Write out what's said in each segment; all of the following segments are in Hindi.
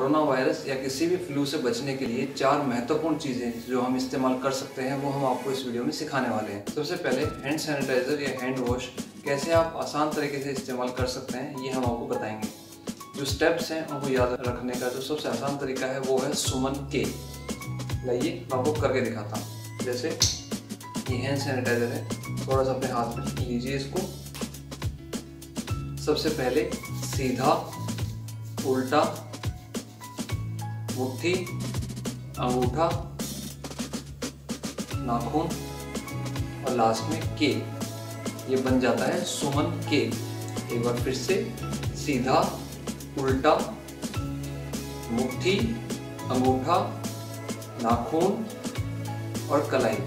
कोरोना वायरस या किसी भी फ्लू से बचने के लिए 4 महत्वपूर्ण चीज़ें जो हम इस्तेमाल कर सकते हैं वो हम आपको इस वीडियो में सिखाने वाले हैं। सबसे पहले हैंड सैनिटाइज़र या हैंड वॉश कैसे आप आसान तरीके से इस्तेमाल कर सकते हैं ये हम आपको बताएंगे। जो स्टेप्स हैं उनको याद रखने का जो सबसे आसान तरीका है वो है सुमन के। लाइए मैं आपको करके दिखाता हूँ। जैसे ये हैंड सैनिटाइज़र है, थोड़ा सा अपने हाथ में लीजिए इसको। सबसे पहले सीधा, उल्टा, मुट्ठी, अंगूठा, नाखून और लास्ट में के, ये बन जाता है सुमन के। एक बार फिर से सीधा, उल्टा, मुट्ठी, अंगूठा, नाखून और कलाई।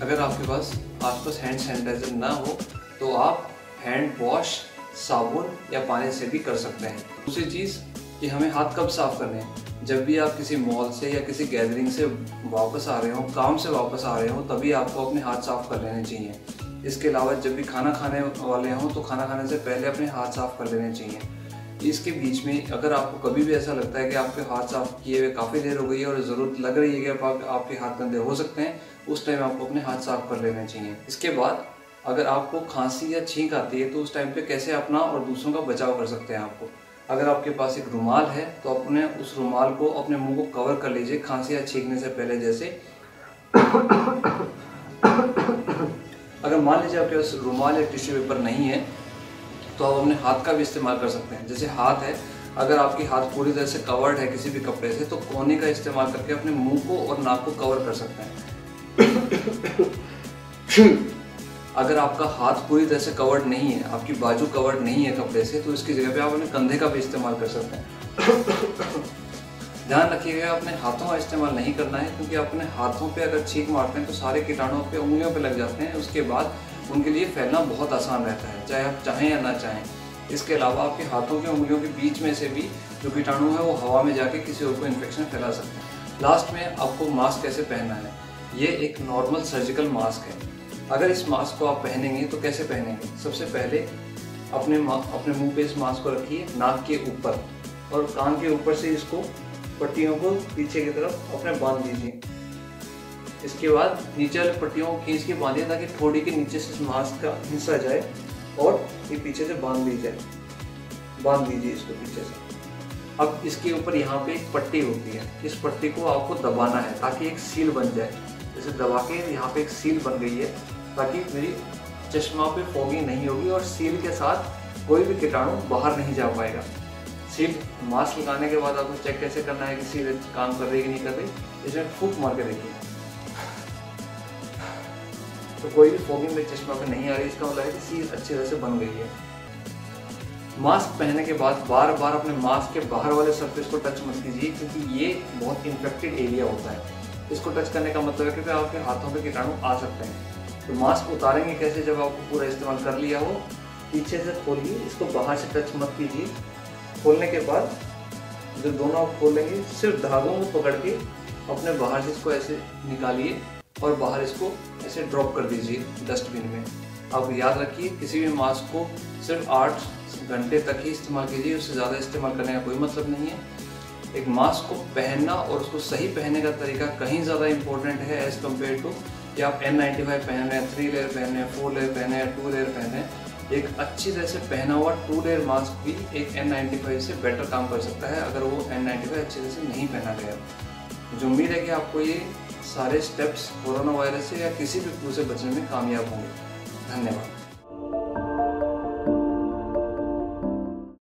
अगर आपके पास आसपास हैंड सैनिटाइजर ना हो तो आप हैंड वॉश, साबुन या पानी से भी कर सकते हैं। दूसरी चीज़ कि हमें हाथ कब साफ़ करने हैं, जब भी आप किसी मॉल से या किसी गैदरिंग से वापस आ रहे हो, काम से वापस आ रहे हो, तभी आपको अपने हाथ साफ़ कर लेने चाहिए। इसके अलावा जब भी खाना खाने वाले हों तो खाना खाने से पहले अपने हाथ साफ़ कर लेने चाहिए। इसके बीच में अगर आपको कभी भी ऐसा लगता है कि आपके हाथ साफ़ किए हुए काफ़ी देर हो गई है और ज़रूरत लग रही है कि आपके हाथ गंदे हो सकते हैं, उस टाइम आपको अपने हाथ साफ़ कर लेने चाहिए। इसके बाद अगर आपको खांसी या छींक आती है तो उस टाइम पे कैसे अपना और दूसरों का बचाव कर सकते हैं आपको। अगर आपके पास एक रुमाल है तो अपने उस रुमाल को अपने मुंह को कवर कर लीजिए खांसी या छींकने से पहले। जैसे अगर मान लीजिए आपके पास रुमाल या टिश्यू पेपर नहीं है तो आप अपने हाथ का भी इस्तेमाल कर सकते हैं। जैसे हाथ है, अगर आपकी हाथ पूरी तरह से कवर्ड है किसी भी कपड़े से तो कोने का इस्तेमाल करके अपने मुंह को और नाक को कवर कर सकते हैं। अगर आपका हाथ पूरी तरह से कवर्ड नहीं है, आपकी बाजू कवर्ड नहीं है कपड़े से, तो इसकी जगह पे आप अपने कंधे का भी इस्तेमाल कर सकते हैं। ध्यान रखिएगा अपने हाथों का इस्तेमाल नहीं करना है, क्योंकि अपने हाथों पे अगर छींक मारते हैं तो सारे कीटाणु पे उंगलियों पे लग जाते हैं। उसके बाद उनके लिए फैलना बहुत आसान रहता है, चाहे आप चाहें या ना चाहें। इसके अलावा आपके हाथों की उंगलियों के बीच में से भी जो कीटाणु है वो हवा में जाके किसी और को इन्फेक्शन फैला सकते हैं। लास्ट में आपको मास्क कैसे पहनना है। ये एक नॉर्मल सर्जिकल मास्क है। अगर इस मास्क को आप पहनेंगे तो कैसे पहनेंगे। सबसे पहले अपने मुंह पे इस मास्क को रखिए नाक के ऊपर और कान के ऊपर से इसको पट्टियों को पीछे की तरफ अपने बांध दीजिए। इसके बाद नीचे वाले पट्टियों को खींच के बांधिए ताकि थोड़ी के नीचे से इस मास्क का हिस्सा जाए और ये पीछे से बांध दी जाए। बांध दीजिए इसको पीछे से। अब इसके ऊपर यहाँ पे एक पट्टी होती है, इस पट्टी को आपको दबाना है ताकि एक सील बन जाए। जैसे दबा के यहाँ पे एक सील बन गई है ताकि मेरी चश्मा पे फॉगिंग नहीं होगी और सील के साथ कोई भी कीटाणु बाहर नहीं जा पाएगा। सील मास्क लगाने के बाद आपको चेक कैसे करना है कि सील काम कर रही है कि नहीं कर रही। इसमें फूंक मार के देखिए तो कोई भी फॉगिंग मेरे चश्मा पे नहीं आ रही, इसका मतलब है कि सील अच्छी तरह से बन गई है। मास्क पहनने के बाद बार बार अपने मास्क के बाहर वाले सरफेस को टच मत कीजिए, क्योंकि ये बहुत इन्फेक्टेड एरिया होता है। इसको टच करने का मतलब है कि आपके हाथों पे कीटाणु आ सकते हैं। तो मास्क उतारेंगे कैसे जब आपको पूरा इस्तेमाल कर लिया हो। पीछे से खोलिए, इसको बाहर से टच मत कीजिए। खोलने के बाद जो दोनों आप खोलेंगे सिर्फ धागों को पकड़ के अपने बाहर से इसको ऐसे निकालिए और बाहर इसको ऐसे ड्रॉप कर दीजिए डस्टबिन में। आप याद रखिए किसी भी मास्क को सिर्फ 8 घंटे तक ही इस्तेमाल कीजिए, उससे ज़्यादा इस्तेमाल करने का कोई मतलब नहीं है। एक मास्क को पहनना और उसको सही पहनने का तरीका कहीं ज़्यादा इंपॉर्टेंट है एज़ कम्पेयर टू कि आप N95 पहन रहे हैं, 3 लेयर पहने हैं, 4 लेयर पहने हैं, 2 लेयर पहने हैं। एक अच्छी तरह से पहना हुआ 2 लेयर मास्क भी एक N95 से बेटर काम कर सकता है अगर वो N95 अच्छी तरह से नहीं पहना गया। मुझे उम्मीद है कि आपको ये सारे स्टेप्स कोरोना वायरस से या किसी भी फ्लू से बचने में कामयाब होंगे।